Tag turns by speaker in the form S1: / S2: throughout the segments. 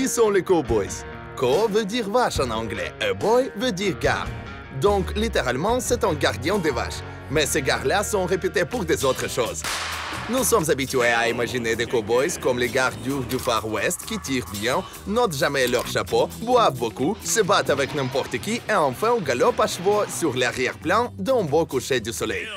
S1: Qui sont les cowboys? Co veut dire vache en anglais, a boy veut dire gare. Donc, littéralement, c'est un gardien des vaches. Mais ces gares-là sont réputées pour des autres choses. Nous sommes habitués à imaginer des cowboys comme les gardiens du Far West qui tirent bien, n'ôtent jamais leur chapeau, boivent beaucoup, se battent avec n'importe qui et enfin galopent à chevaux sur l'arrière-plan d'un beau coucher du soleil.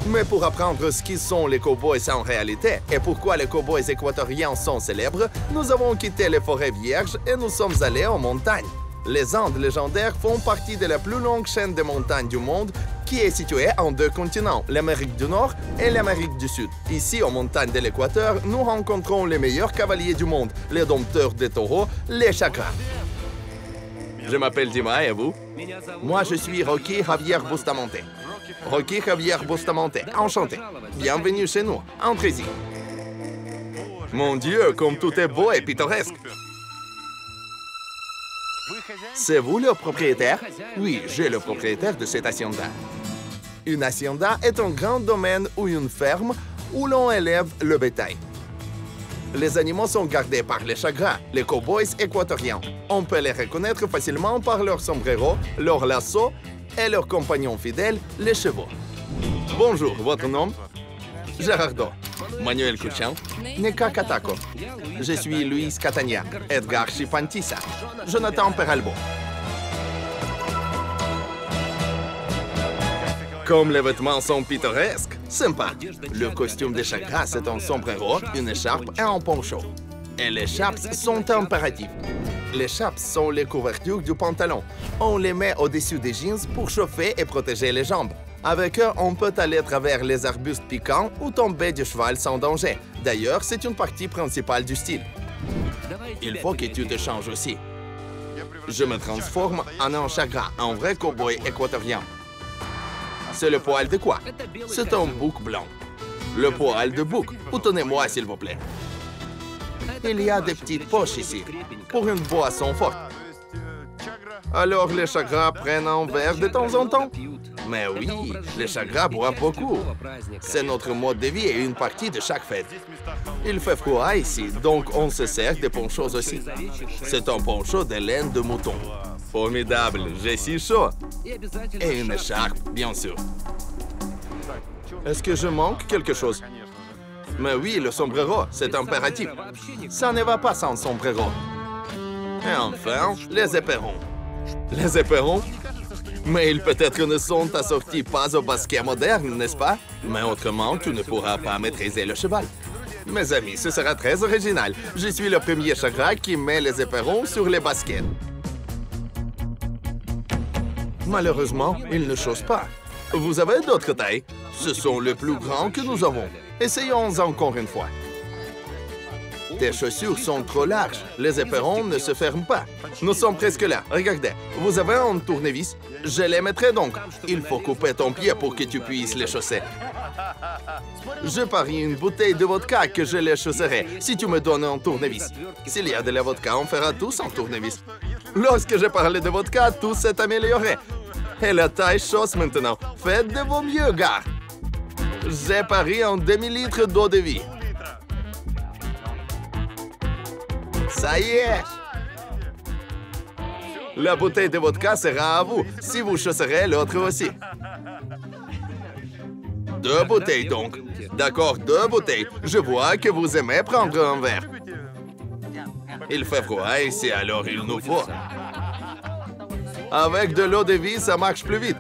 S1: Mais pour apprendre ce qui sont les cowboys en réalité et pourquoi les cowboys équatoriens sont célèbres, nous avons quitté les forêts vierges et nous sommes allés en montagne. Les Andes légendaires font partie de la plus longue chaîne de montagnes du monde qui est située en deux continents, l'Amérique du Nord et l'Amérique du Sud. Ici, aux montagnes de l'Équateur, nous rencontrons les meilleurs cavaliers du monde, les dompteurs de taureaux, les chakras. Je m'appelle Dima et vous? Moi, je suis Rocky Javier Bustamante. Rocky Javier Bustamante, enchanté. Bienvenue chez nous, entrez-y. Mon Dieu, comme tout est beau et pittoresque. C'est vous le propriétaire? Oui, j'ai le propriétaire de cette hacienda. Une hacienda est un grand domaine ou une ferme où l'on élève le bétail. Les animaux sont gardés par les chagras, les cowboys équatoriens. On peut les reconnaître facilement par leur sombrero, leur lasso et leurs compagnons fidèles, les chevaux. Bonjour, votre nom? Gerardo. Manuel Cuchan. Neka Katako. Je suis Luis Catania. Edgar Chipantissa. Jonathan Peralbo. Comme les vêtements sont pittoresques, sympa. Le costume de chagras, c'est un sombrero, une écharpe et un poncho. Et les chaps sont impératifs. Les chaps sont les couvertures du pantalon. On les met au-dessus des jeans pour chauffer et protéger les jambes. Avec eux, on peut aller à travers les arbustes piquants ou tomber du cheval sans danger. D'ailleurs, c'est une partie principale du style. Il faut que tu te changes aussi. Je me transforme en un chagrin, un vrai cow-boy équatorien. C'est le poil de quoi? C'est un bouc blanc. Le poil de bouc. Tenez-moi, s'il vous plaît. Il y a des petites poches ici, pour une boisson forte. Alors les chagras prennent un verre de temps en temps? Mais oui, les chagras boivent beaucoup. C'est notre mode de vie et une partie de chaque fête. Il fait froid ici, donc on se sert de ponchos aussi. C'est un poncho de laine de mouton. Formidable, j'ai si chaud. Et une écharpe, bien sûr. Est-ce que je manque quelque chose? Mais oui, le sombrero, c'est impératif. Ça ne va pas sans sombrero. Et enfin, les éperons. Les éperons? Mais ils peut-être ne sont assortis pas au basket moderne, n'est-ce pas? Mais autrement, tu ne pourras pas maîtriser le cheval. Mes amis, ce sera très original. Je suis le premier chagrin qui met les éperons sur les baskets. Malheureusement, ils ne chaussent pas. Vous avez d'autres tailles? Ce sont les plus grands que nous avons. Essayons encore une fois. Tes chaussures sont trop larges. Les éperons ne se ferment pas. Nous sommes presque là. Regardez, vous avez un tournevis? Je les mettrai donc. Il faut couper ton pied pour que tu puisses les chausser. Je parie une bouteille de vodka que je les chausserai si tu me donnes un tournevis. S'il y a de la vodka, on fera tous un tournevis. Lorsque j'ai parlé de vodka, tout s'est amélioré. Et la taille chausse maintenant. Faites de vos mieux, gars. J'ai parié en demi-litre d'eau de vie. Ça y est! La bouteille de vodka sera à vous, si vous chausserez l'autre aussi. 2 bouteilles donc. D'accord, 2 bouteilles. Je vois que vous aimez prendre un verre. Il fait froid ici, alors il nous faut. Avec de l'eau de vie, ça marche plus vite.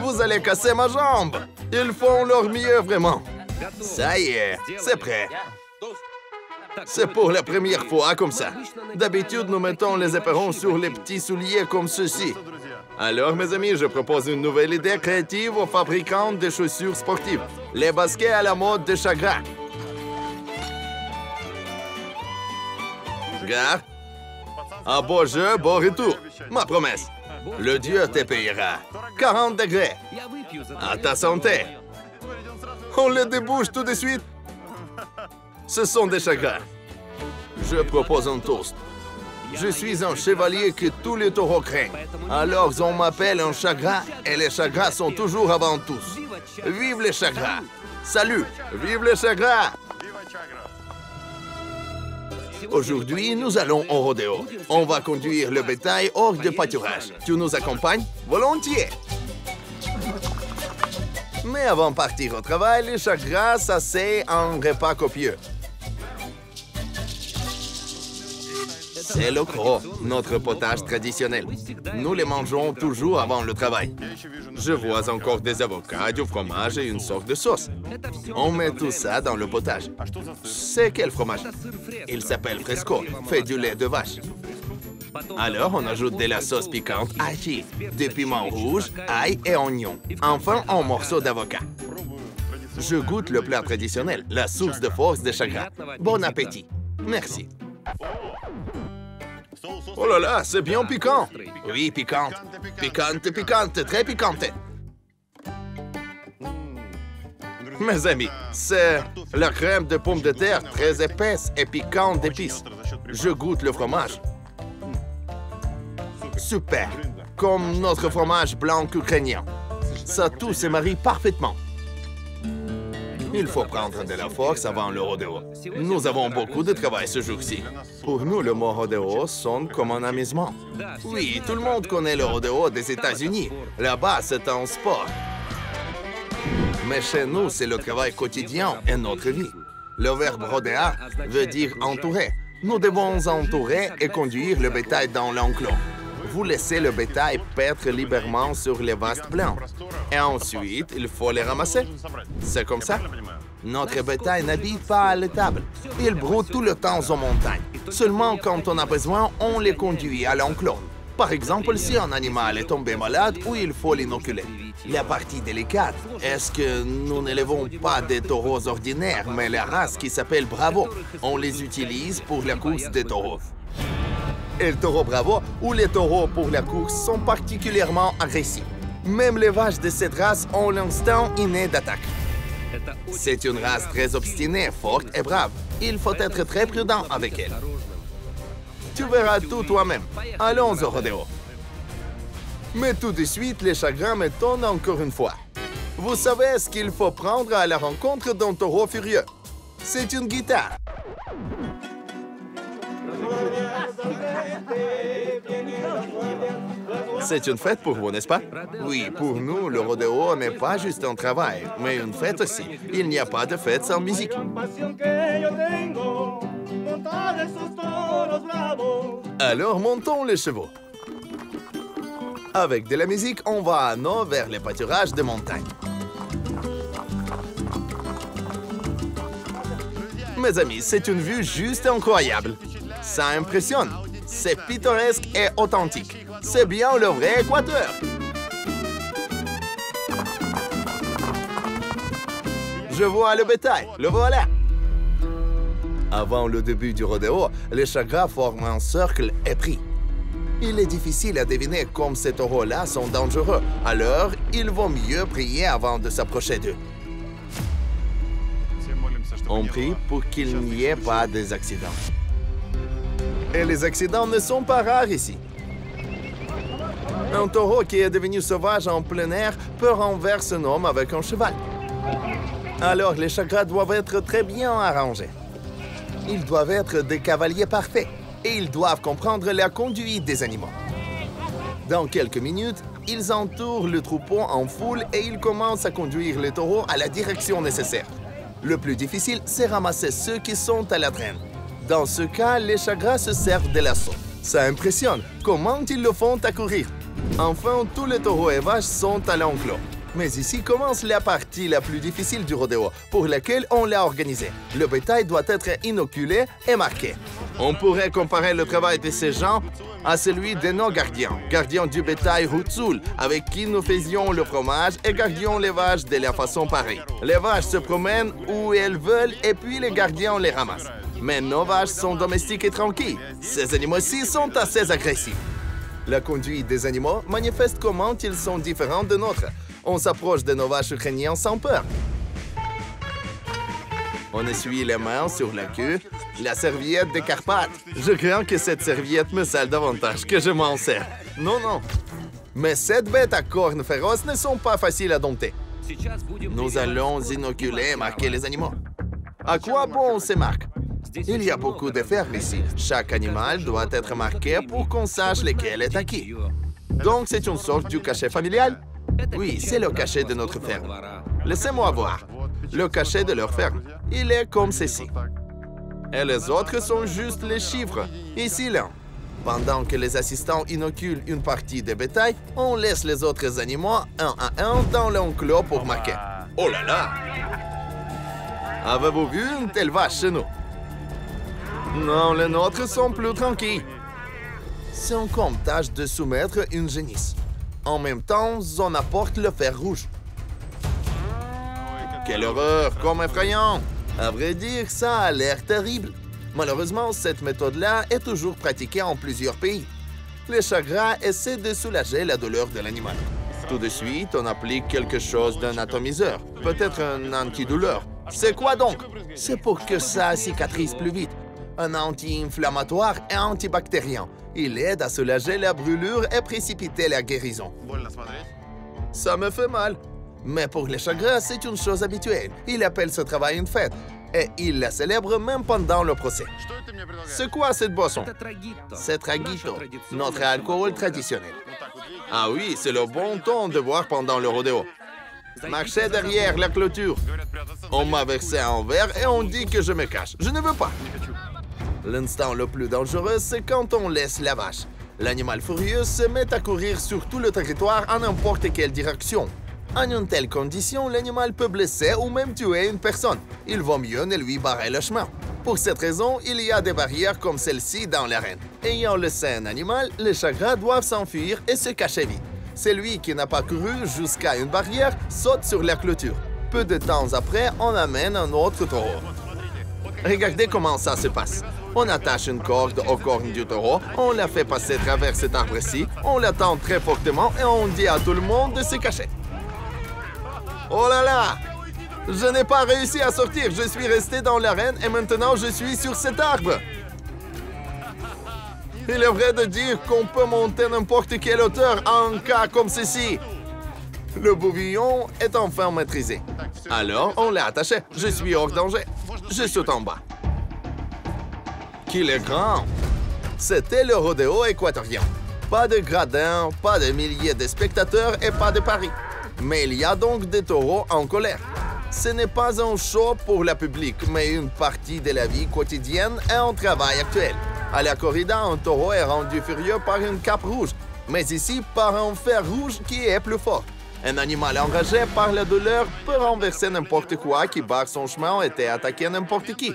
S1: Vous allez casser ma jambe. Ils font leur mieux, vraiment. Ça y est, c'est prêt. C'est pour la première fois comme ça. D'habitude, nous mettons les éperons sur les petits souliers comme ceci. Alors, mes amis, je propose une nouvelle idée créative aux fabricants de chaussures sportives. Les baskets à la mode de chagrin. Gars, un beau jeu, beau retour. Ma promesse. Le Dieu te payera. 40 degrés. À ta santé. On les débouche tout de suite. Ce sont des chagrins. Je propose un toast. Je suis un chevalier que tous les taureaux craignent. Alors on m'appelle un chagrin et les chagrins sont toujours avant tous. Vive les chagrins! Salut! Vive les chagrins! Aujourd'hui, nous allons au rodéo. On va conduire le bétail hors de pâturage. Tu nous accompagnes? Volontiers! Mais avant de partir au travail, les chagrins s'asseyent un repas copieux. C'est le croc, notre potage traditionnel. Nous les mangeons toujours avant le travail. Je vois encore des avocats, du fromage et une sorte de sauce. On met tout ça dans le potage. C'est quel fromage? Il s'appelle Fresco, fait du lait de vache. Alors, on ajoute de la sauce piquante achi, des piments rouges, ail et oignons. Enfin, un morceau d'avocat. Je goûte le plat traditionnel, la source de force des chagrins. Bon appétit. Merci. Oh là là, c'est bien piquant. Oui, piquante. Piquante, piquante, très piquante. Mes amis, c'est la crème de pommes de terre très épaisse et piquante d'épices. Je goûte le fromage. Super, comme notre fromage blanc ukrainien. Ça tout se marie parfaitement. Il faut prendre de la force avant le rodéo. Nous avons beaucoup de travail ce jour-ci. Pour nous, le mot rodéo sonne comme un amusement. Oui, tout le monde connaît le rodéo des États-Unis. Là-bas, c'est un sport. Mais chez nous, c'est le travail quotidien et notre vie. Le verbe rodéa veut dire entourer. Nous devons entourer et conduire le bétail dans l'enclos. Vous laissez le bétail paître librement sur les vastes blancs. Et ensuite, il faut les ramasser. C'est comme ça. Notre bétail n'habite pas à l'étable. Il broute tout le temps aux montagnes. Seulement quand on a besoin, on les conduit à l'enclos. Par exemple, si un animal est tombé malade ou il faut l'inoculer. La partie délicate, est-ce que nous n'élevons pas des taureaux ordinaires, mais la race qui s'appelle Bravo. On les utilise pour la course des taureaux. Et le taureau Bravo ou les taureaux pour la course sont particulièrement agressifs. Même les vaches de cette race ont l'instinct inné d'attaque. C'est une race très obstinée, forte et brave. Il faut être très prudent avec elle. Tu verras tout toi-même. Allons au rodéo. Mais tout de suite, les chagrins m'étonnent encore une fois. Vous savez ce qu'il faut prendre à la rencontre d'un taureau furieux? C'est une guitare. C'est une fête pour vous, n'est-ce pas? Oui, pour nous, le rodéo n'est pas juste un travail, mais une fête aussi. Il n'y a pas de fête sans musique. Alors, montons les chevaux. Avec de la musique, on va à nos vers les pâturages de montagne. Mes amis, c'est une vue juste incroyable. Ça impressionne. C'est pittoresque et authentique. C'est bien le vrai Équateur. Je vois le bétail. Le voilà. Avant le début du rodéo, les chagrins forment un cercle épris. Il est difficile à deviner comme ces taureaux-là sont dangereux. Alors, il vaut mieux prier avant de s'approcher d'eux. On prie pour qu'il n'y ait pas d'accidents. Et les accidents ne sont pas rares ici. Un taureau qui est devenu sauvage en plein air peut renverser un homme avec un cheval. Alors les chagrins doivent être très bien arrangés. Ils doivent être des cavaliers parfaits et ils doivent comprendre la conduite des animaux. Dans quelques minutes, ils entourent le troupeau en foule et ils commencent à conduire les taureaux à la direction nécessaire. Le plus difficile, c'est ramasser ceux qui sont à la traîne. Dans ce cas, les chagrins se servent de l'assaut. Ça impressionne. Comment ils le font accourir? Enfin, tous les taureaux et vaches sont à l'enclos. Mais ici commence la partie la plus difficile du rodéo, pour laquelle on l'a organisé. Le bétail doit être inoculé et marqué. On pourrait comparer le travail de ces gens à celui de nos gardiens du bétail Hutzul, avec qui nous faisions le fromage et gardions les vaches de la façon pareille. Les vaches se promènent où elles veulent et puis les gardiens les ramassent. Mais nos vaches sont domestiques et tranquilles. Ces animaux-ci sont assez agressifs. La conduite des animaux manifeste comment ils sont différents de nôtres. On s'approche de nos vaches ukrainiennes sans peur. On essuie les mains sur la queue La serviette des Carpates. Je crains que cette serviette me sale davantage que je m'en sers. Non, non. Mais ces bêtes à cornes féroces ne sont pas faciles à dompter. Nous allons inoculer et marquer les animaux. À quoi bon ces marques? Il y a beaucoup de fermes ici. Chaque animal doit être marqué pour qu'on sache lequel est à qui. Donc c'est une sorte du cachet familial? Oui, c'est le cachet de notre ferme. Laissez-moi voir. Le cachet de leur ferme. Il est comme ceci. Et les autres sont juste les chiffres. Ici, là. Pendant que les assistants inoculent une partie des bétail, on laisse les autres animaux un à un dans l'enclos pour marquer. Oh là là! Avez-vous vu une telle vache chez nous? Non, les nôtres sont plus tranquilles. C'est comme tâche de soumettre une génisse. En même temps, on apporte le fer rouge. Quelle horreur, comme effrayant! À vrai dire, ça a l'air terrible. Malheureusement, cette méthode-là est toujours pratiquée en plusieurs pays. Les chagras essaient de soulager la douleur de l'animal. Tout de suite, on applique quelque chose d'un atomiseur, peut-être un antidouleur. C'est quoi donc? C'est pour que ça cicatrise plus vite. Un anti-inflammatoire et antibactérien. Il aide à soulager la brûlure et précipiter la guérison. Ça me fait mal. Mais pour les chagras, c'est une chose habituelle. Il appelle ce travail une fête. Et il la célèbre même pendant le procès. C'est quoi cette boisson? C'est traguito, notre alcool traditionnel. Ah oui, c'est le bon ton de boire pendant le rodéo. Marchez derrière la clôture. On m'a versé un verre et on dit que je me cache. Je ne veux pas. L'instant le plus dangereux, c'est quand on laisse la vache. L'animal furieux se met à courir sur tout le territoire en n'importe quelle direction. En une telle condition, l'animal peut blesser ou même tuer une personne. Il vaut mieux ne lui barrer le chemin. Pour cette raison, il y a des barrières comme celle-ci dans l'arène. Ayant laissé un animal, les chagras doivent s'enfuir et se cacher vite. Celui qui n'a pas couru jusqu'à une barrière saute sur la clôture. Peu de temps après, on amène un autre taureau. Regardez comment ça se passe. On attache une corde au corne du taureau, on la fait passer à travers cet arbre-ci, on l'attend très fortement et on dit à tout le monde de se cacher. Oh là là! Je n'ai pas réussi à sortir. Je suis resté dans l'arène et maintenant je suis sur cet arbre. Il est vrai de dire qu'on peut monter n'importe quelle hauteur en un cas comme ceci. Le bourvillon est enfin maîtrisé. Alors, on l'a attaché. Je suis hors danger. Je saute en bas. Qu'il est grand! C'était le rodéo équatorien. Pas de gradins, pas de milliers de spectateurs et pas de paris. Mais il y a donc des taureaux en colère. Ce n'est pas un show pour le public, mais une partie de la vie quotidienne et un travail actuel. À la corrida, un taureau est rendu furieux par une cape rouge, mais ici par un fer rouge qui est plus fort. Un animal enragé par la douleur peut renverser n'importe quoi qui barre son chemin et attaquer n'importe qui.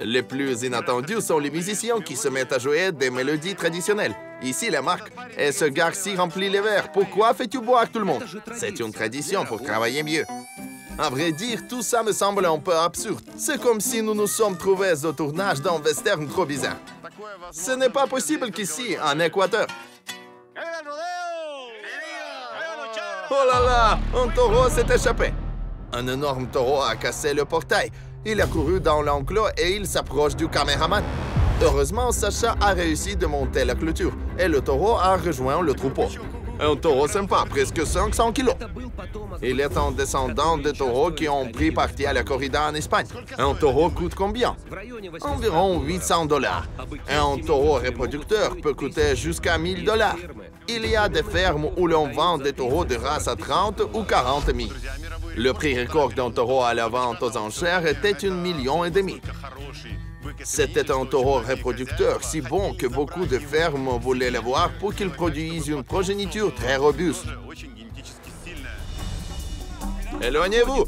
S1: Les plus inattendus sont les musiciens qui se mettent à jouer des mélodies traditionnelles. Ici, la marque. Et ce gars-ci remplit les verres. Pourquoi fais-tu boire tout le monde? C'est une tradition pour travailler mieux. À vrai dire, tout ça me semble un peu absurde. C'est comme si nous nous sommes trouvés au tournage d'un western trop bizarre. Ce n'est pas possible qu'ici, en Équateur. Oh là là! Un taureau s'est échappé. Un énorme taureau a cassé le portail. Il a couru dans l'enclos et il s'approche du caméraman. Heureusement, Sacha a réussi de monter la clôture et le taureau a rejoint le troupeau. Un taureau sympa, presque 500 kilos. Il est un descendant de taureaux qui ont pris parti à la corrida en Espagne. Un taureau coûte combien? Environ $800. Et un taureau reproducteur peut coûter jusqu'à $1000. Il y a des fermes où l'on vend des taureaux de race à 30 ou 40 000. Le prix record d'un taureau à la vente aux enchères était $1,5 million. C'était un taureau reproducteur si bon que beaucoup de fermes voulaient l'avoir pour qu'il produise une progéniture très robuste. Éloignez-vous!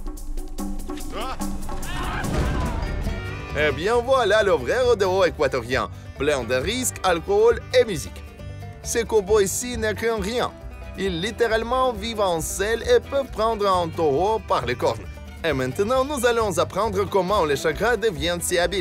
S1: Eh bien voilà le vrai rodéo équatorien, plein de risques, alcool et musique. Ces cow-boys-ci ne craignent rien. Ils littéralement vivent en selle et peuvent prendre un taureau par les cornes. Et maintenant, nous allons apprendre comment les chagras deviennent si habiles.